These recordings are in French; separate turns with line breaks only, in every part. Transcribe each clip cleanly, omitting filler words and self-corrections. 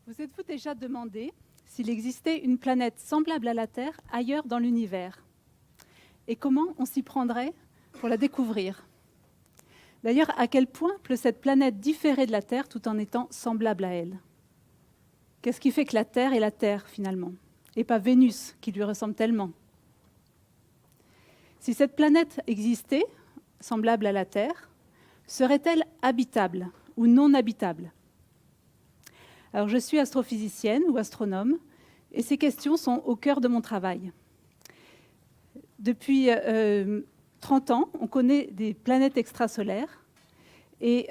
Vous êtes-vous déjà demandé s'il existait une planète semblable à la Terre ailleurs dans l'univers? Et comment on s'y prendrait pour la découvrir? D'ailleurs, à quel point peut cette planète différer de la Terre tout en étant semblable à elle? Qu'est-ce qui fait que la Terre est la Terre, finalement, et pas Vénus, qui lui ressemble tellement? Si cette planète existait, semblable à la Terre, serait-elle habitable ou non habitable? Alors, je suis astrophysicienne ou astronome, et ces questions sont au cœur de mon travail. Depuis 30 ans, on connaît des planètes extrasolaires, et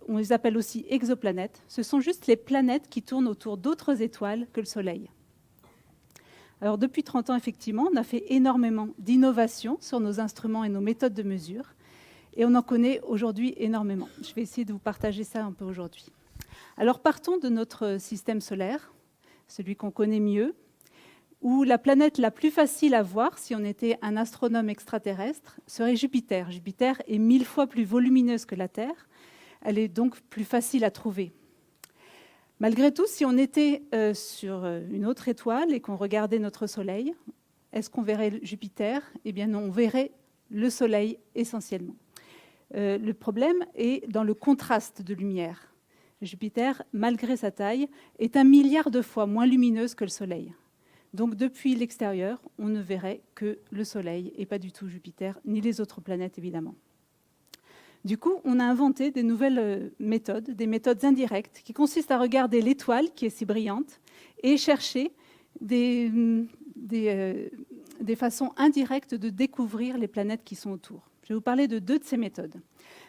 on les appelle aussi exoplanètes. Ce sont juste les planètes qui tournent autour d'autres étoiles que le Soleil. Alors, depuis 30 ans, effectivement, on a fait énormément d'innovations sur nos instruments et nos méthodes de mesure, et on en connaît aujourd'hui énormément. Je vais essayer de vous partager ça un peu aujourd'hui. Alors, partons de notre système solaire, celui qu'on connaît mieux, où la planète la plus facile à voir, si on était un astronome extraterrestre, serait Jupiter. Jupiter est 1000 fois plus volumineuse que la Terre. Elle est donc plus facile à trouver. Malgré tout, si on était sur une autre étoile et qu'on regardait notre Soleil, est-ce qu'on verrait Jupiter? Eh bien non, on verrait le Soleil essentiellement. Le problème est dans le contraste de lumière. Jupiter, malgré sa taille, est 1 milliard de fois moins lumineuse que le Soleil. Donc depuis l'extérieur, on ne verrait que le Soleil et pas du tout Jupiter, ni les autres planètes évidemment. Du coup, on a inventé des nouvelles méthodes, des méthodes indirectes, qui consistent à regarder l'étoile qui est si brillante et chercher des façons indirectes de découvrir les planètes qui sont autour. Je vais vous parler de 2 de ces méthodes.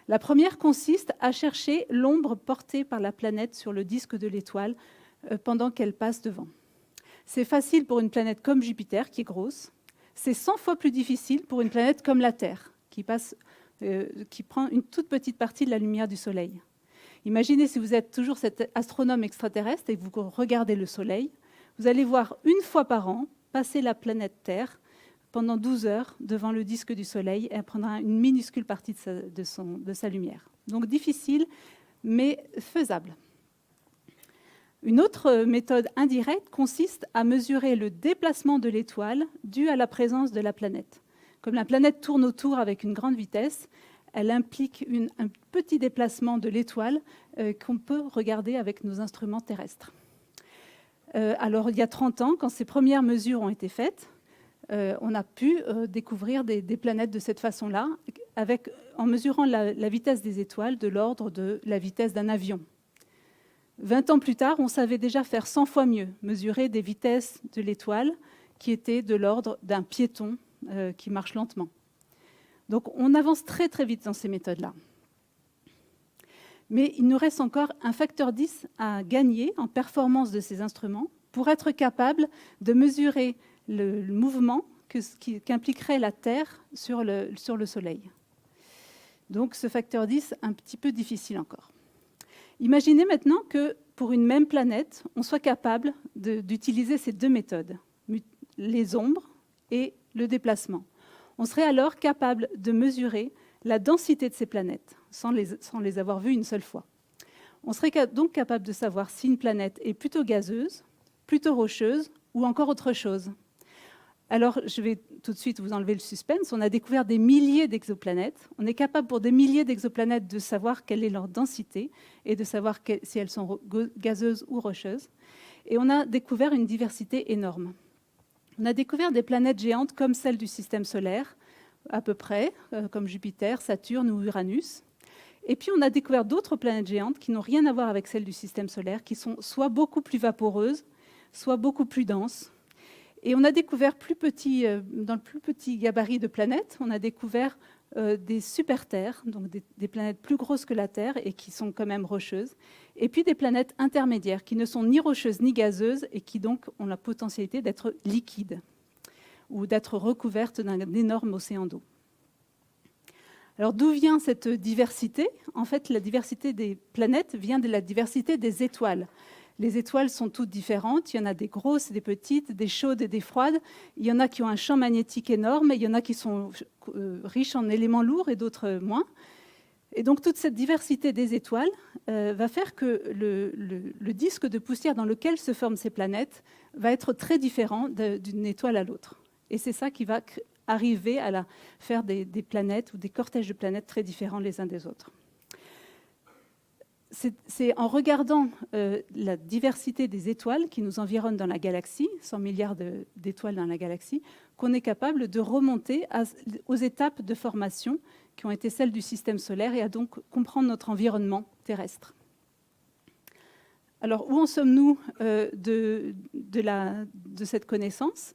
La première consiste à chercher l'ombre portée par la planète sur le disque de l'étoile pendant qu'elle passe devant. C'est facile pour une planète comme Jupiter, qui est grosse. C'est 100 fois plus difficile pour une planète comme la Terre, qui prend une toute petite partie de la lumière du Soleil. Imaginez si vous êtes toujours cet astronome extraterrestre et que vous regardez le Soleil, vous allez voir une fois par an passer la planète Terre pendant 12 heures devant le disque du Soleil et elle prendra une minuscule partie de sa lumière. Donc difficile, mais faisable. Une autre méthode indirecte consiste à mesurer le déplacement de l'étoile dû à la présence de la planète. Comme la planète tourne autour avec une grande vitesse, elle implique un petit déplacement de l'étoile qu'on peut regarder avec nos instruments terrestres. Alors, il y a 30 ans, quand ces premières mesures ont été faites, on a pu découvrir des planètes de cette façon-là, en mesurant la vitesse des étoiles de l'ordre de la vitesse d'un avion. 20 ans plus tard, on savait déjà faire 100 fois mieux, mesurer des vitesses de l'étoile qui étaient de l'ordre d'un piéton qui marche lentement. Donc on avance très très vite dans ces méthodes-là. Mais il nous reste encore un facteur 10 à gagner en performance de ces instruments pour être capable de mesurer le mouvement qu'impliquerait la Terre sur le Soleil. Donc ce facteur 10, un petit peu difficile encore. Imaginez maintenant que pour une même planète, on soit capable d'utiliser ces 2 méthodes, les ombres et le déplacement. On serait alors capable de mesurer la densité de ces planètes, sans les avoir vues une seule fois. On serait donc capable de savoir si une planète est plutôt gazeuse, plutôt rocheuse ou encore autre chose. Alors, je vais tout de suite vous enlever le suspense. On a découvert des milliers d'exoplanètes. On est capable pour des milliers d'exoplanètes de savoir quelle est leur densité et de savoir si elles sont gazeuses ou rocheuses. Et on a découvert une diversité énorme. On a découvert des planètes géantes comme celles du système solaire, à peu près, comme Jupiter, Saturne ou Uranus. Et puis on a découvert d'autres planètes géantes qui n'ont rien à voir avec celles du système solaire, qui sont soit beaucoup plus vaporeuses, soit beaucoup plus denses. Et on a découvert dans le plus petit gabarit de planètes, on a découvert des super-terres, donc des planètes plus grosses que la Terre et qui sont quand même rocheuses, et puis des planètes intermédiaires qui ne sont ni rocheuses ni gazeuses et qui donc ont la potentialité d'être liquides ou d'être recouvertes d'un énorme océan d'eau. Alors d'où vient cette diversité? En fait, la diversité des planètes vient de la diversité des étoiles. Les étoiles sont toutes différentes. Il y en a des grosses, des petites, des chaudes et des froides. Il y en a qui ont un champ magnétique énorme, et il y en a qui sont riches en éléments lourds et d'autres moins. Et donc toute cette diversité des étoiles va faire que le disque de poussière dans lequel se forment ces planètes va être très différent d'une étoile à l'autre. Et c'est ça qui va arriver à faire des planètes ou des cortèges de planètes très différents les uns des autres. C'est en regardant la diversité des étoiles qui nous environnent dans la galaxie, 100 milliards d'étoiles dans la galaxie, qu'on est capable de remonter aux étapes de formation qui ont été celles du système solaire et à donc comprendre notre environnement terrestre. Alors, où en sommes-nous de cette connaissance ?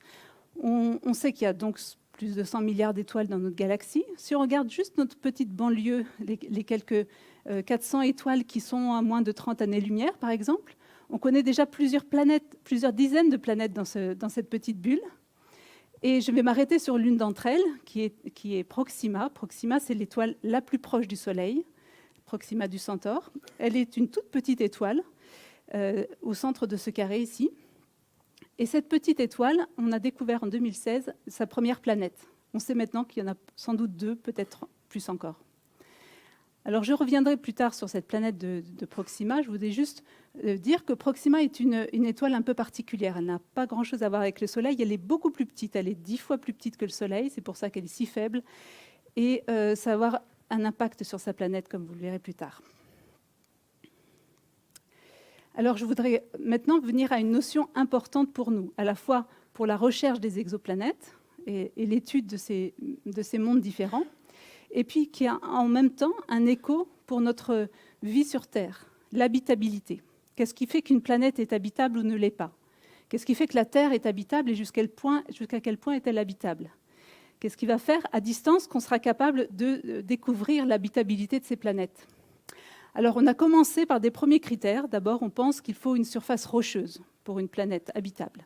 On sait qu'il y a donc plus de 100 milliards d'étoiles dans notre galaxie. Si on regarde juste notre petite banlieue, les quelques 400 étoiles qui sont à moins de 30 années-lumière, par exemple, on connaît déjà plusieurs planètes, plusieurs dizaines de planètes dans cette petite bulle. Et je vais m'arrêter sur l'une d'entre elles, qui est Proxima. Proxima, c'est l'étoile la plus proche du Soleil, Proxima du Centaure. Elle est une toute petite étoile au centre de ce carré ici. Et cette petite étoile, on a découvert en 2016 sa première planète. On sait maintenant qu'il y en a sans doute 2, peut-être plus encore. Alors je reviendrai plus tard sur cette planète de Proxima. Je voudrais juste dire que Proxima est une étoile un peu particulière. Elle n'a pas grand-chose à voir avec le Soleil. Elle est beaucoup plus petite. Elle est 10 fois plus petite que le Soleil. C'est pour ça qu'elle est si faible. Et ça va avoir un impact sur sa planète, comme vous le verrez plus tard. Alors je voudrais maintenant venir à une notion importante pour nous, à la fois pour la recherche des exoplanètes et l'étude de ces mondes différents, et puis qui a en même temps un écho pour notre vie sur Terre, l'habitabilité. Qu'est-ce qui fait qu'une planète est habitable ou ne l'est pas ? Qu'est-ce qui fait que la Terre est habitable et jusqu'à quel point est-elle habitable ? Qu'est-ce qui va faire à distance qu'on sera capable de découvrir l'habitabilité de ces planètes ? Alors on a commencé par des premiers critères. D'abord, on pense qu'il faut une surface rocheuse pour une planète habitable.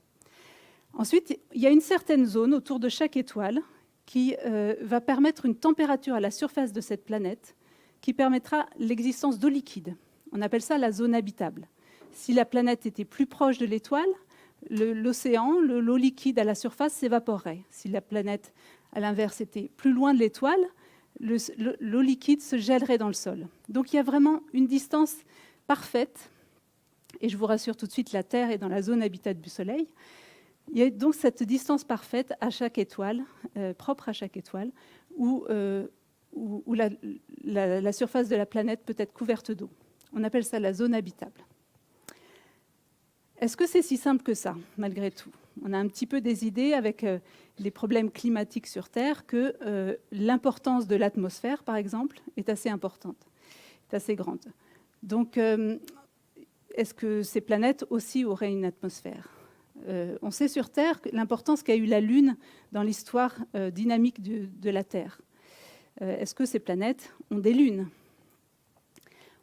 Ensuite, il y a une certaine zone autour de chaque étoile qui va permettre une température à la surface de cette planète qui permettra l'existence d'eau liquide. On appelle ça la zone habitable. Si la planète était plus proche de l'étoile, l'océan, l'eau liquide à la surface s'évaporerait. Si la planète, à l'inverse, était plus loin de l'étoile, l'eau liquide se gèlerait dans le sol. Donc il y a vraiment une distance parfaite. Et je vous rassure tout de suite, la Terre est dans la zone habitable du Soleil. Il y a donc cette distance parfaite à chaque étoile, propre à chaque étoile, où la surface de la planète peut être couverte d'eau. On appelle ça la zone habitable. Est-ce que c'est si simple que ça, malgré tout ? On a un petit peu des idées avec les problèmes climatiques sur Terre que l'importance de l'atmosphère, par exemple, est assez importante, est assez grande. Donc, est-ce que ces planètes aussi auraient une atmosphère ? On sait sur Terre l'importance qu'a eu la Lune dans l'histoire dynamique de la Terre. Est-ce que ces planètes ont des lunes ?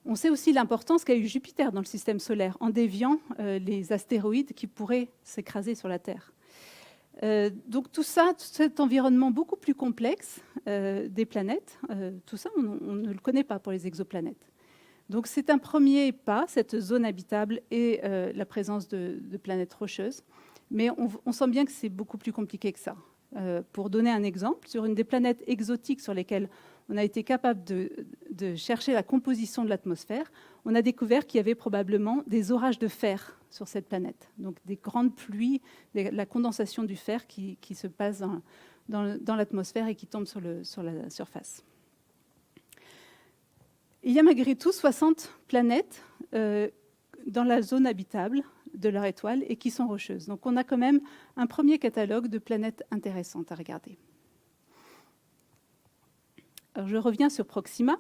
On sait aussi l'importance qu'a eu Jupiter dans le système solaire en déviant les astéroïdes qui pourraient s'écraser sur la Terre. Donc tout ça, tout cet environnement beaucoup plus complexe des planètes, tout ça, on ne le connaît pas pour les exoplanètes. Donc c'est un premier pas, cette zone habitable et la présence de planètes rocheuses. Mais on sent bien que c'est beaucoup plus compliqué que ça. Pour donner un exemple, sur une des planètes exotiques sur lesquelles on a été capable de chercher la composition de l'atmosphère, on a découvert qu'il y avait probablement des orages de fer sur cette planète. Donc des grandes pluies, la condensation du fer qui se passe dans l'atmosphère et qui tombe sur la surface. Il y a malgré tout 60 planètes dans la zone habitable de leur étoile et qui sont rocheuses. Donc on a quand même un premier catalogue de planètes intéressantes à regarder. Alors je reviens sur Proxima.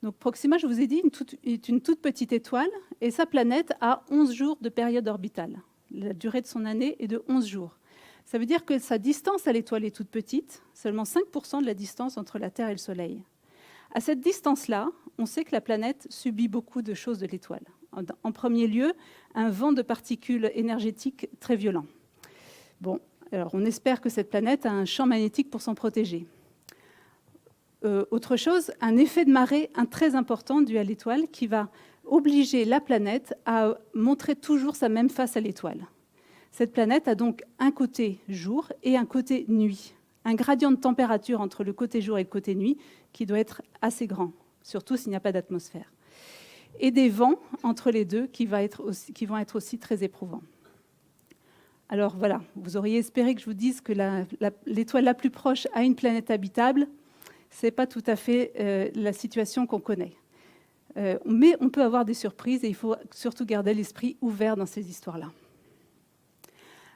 Donc Proxima, je vous ai dit, est une toute petite étoile et sa planète a 11 jours de période orbitale. La durée de son année est de 11 jours. Ça veut dire que sa distance à l'étoile est toute petite, seulement 5% de la distance entre la Terre et le Soleil. À cette distance-là, on sait que la planète subit beaucoup de choses de l'étoile. En premier lieu, un vent de particules énergétiques très violent. Bon, alors on espère que cette planète a un champ magnétique pour s'en protéger. Autre chose, un effet de marée très important dû à l'étoile qui va obliger la planète à montrer toujours sa même face à l'étoile. Cette planète a donc un côté jour et un côté nuit. Un gradient de température entre le côté jour et le côté nuit qui doit être assez grand. surtout s'il n'y a pas d'atmosphère. Et des vents entre les deux qui vont être aussi très éprouvants. Alors voilà, vous auriez espéré que je vous dise que l'étoile la plus proche a une planète habitable. Ce n'est pas tout à fait la situation qu'on connaît. Mais on peut avoir des surprises et il faut surtout garder l'esprit ouvert dans ces histoires-là.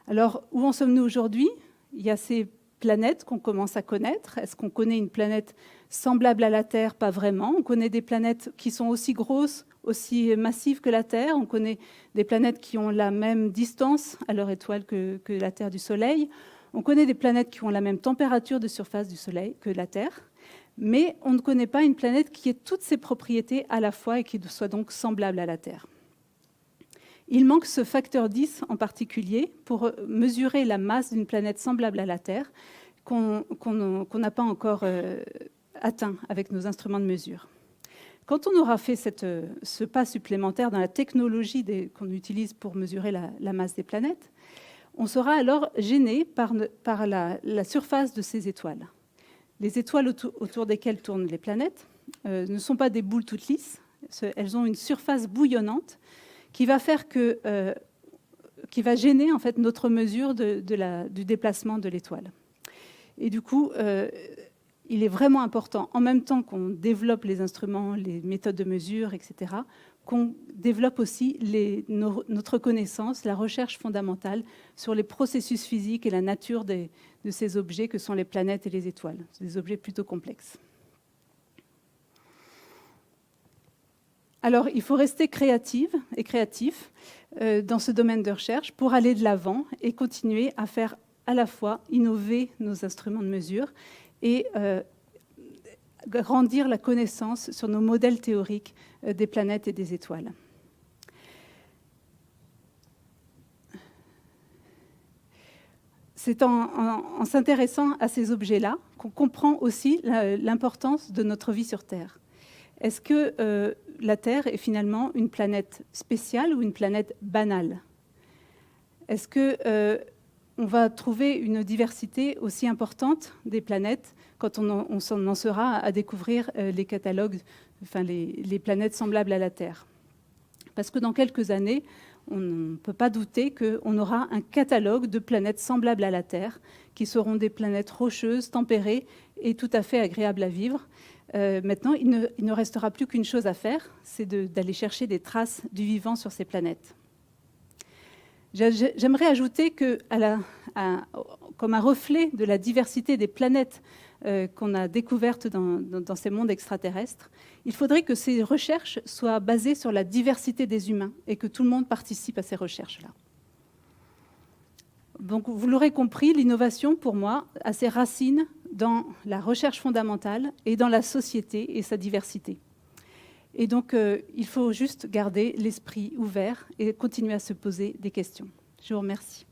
Alors, où en sommes-nous aujourd'hui? Il y a ces planètes qu'on commence à connaître. Est-ce qu'on connaît une planète semblable à la Terre? Pas vraiment. On connaît des planètes qui sont aussi grosses, aussi massives que la Terre. On connaît des planètes qui ont la même distance à leur étoile que la Terre du Soleil. On connaît des planètes qui ont la même température de surface du Soleil que la Terre. Mais on ne connaît pas une planète qui ait toutes ses propriétés à la fois et qui soit donc semblable à la Terre. Il manque ce facteur 10 en particulier pour mesurer la masse d'une planète semblable à la Terre qu'on n'a pas encore atteint avec nos instruments de mesure. Quand on aura fait ce pas supplémentaire dans la technologie qu'on utilise pour mesurer la masse des planètes, on sera alors gêné par la surface de ces étoiles. Les étoiles autour desquelles tournent les planètes ne sont pas des boules toutes lisses, elles ont une surface bouillonnante qui va gêner en fait notre mesure du déplacement de l'étoile. Et du coup, il est vraiment important, en même temps qu'on développe les instruments, les méthodes de mesure, etc., qu'on développe aussi notre connaissance, la recherche fondamentale sur les processus physiques et la nature de ces objets que sont les planètes et les étoiles. C'est des objets plutôt complexes. Alors, il faut rester créatif dans ce domaine de recherche pour aller de l'avant et continuer à faire à la fois innover nos instruments de mesure et grandir la connaissance sur nos modèles théoriques des planètes et des étoiles. C'est en s'intéressant à ces objets-là qu'on comprend aussi l'importance de notre vie sur Terre. Est-ce que la Terre est finalement une planète spéciale ou une planète banale? Est-ce qu'on va trouver une diversité aussi importante des planètes quand on en sera à découvrir les catalogues, enfin les planètes semblables à la Terre? Parce que dans quelques années, on ne peut pas douter qu'on aura un catalogue de planètes semblables à la Terre, qui seront des planètes rocheuses, tempérées et tout à fait agréables à vivre. Maintenant, il ne restera plus qu'une chose à faire, c'est d'aller chercher des traces du vivant sur ces planètes. J'aimerais ajouter que, comme un reflet de la diversité des planètes qu'on a découvertes dans ces mondes extraterrestres, il faudrait que ces recherches soient basées sur la diversité des humains et que tout le monde participe à ces recherches-là. Donc, vous l'aurez compris, l'innovation, pour moi, a ses racines dans la recherche fondamentale et dans la société et sa diversité. Et donc, il faut juste garder l'esprit ouvert et continuer à se poser des questions. Je vous remercie.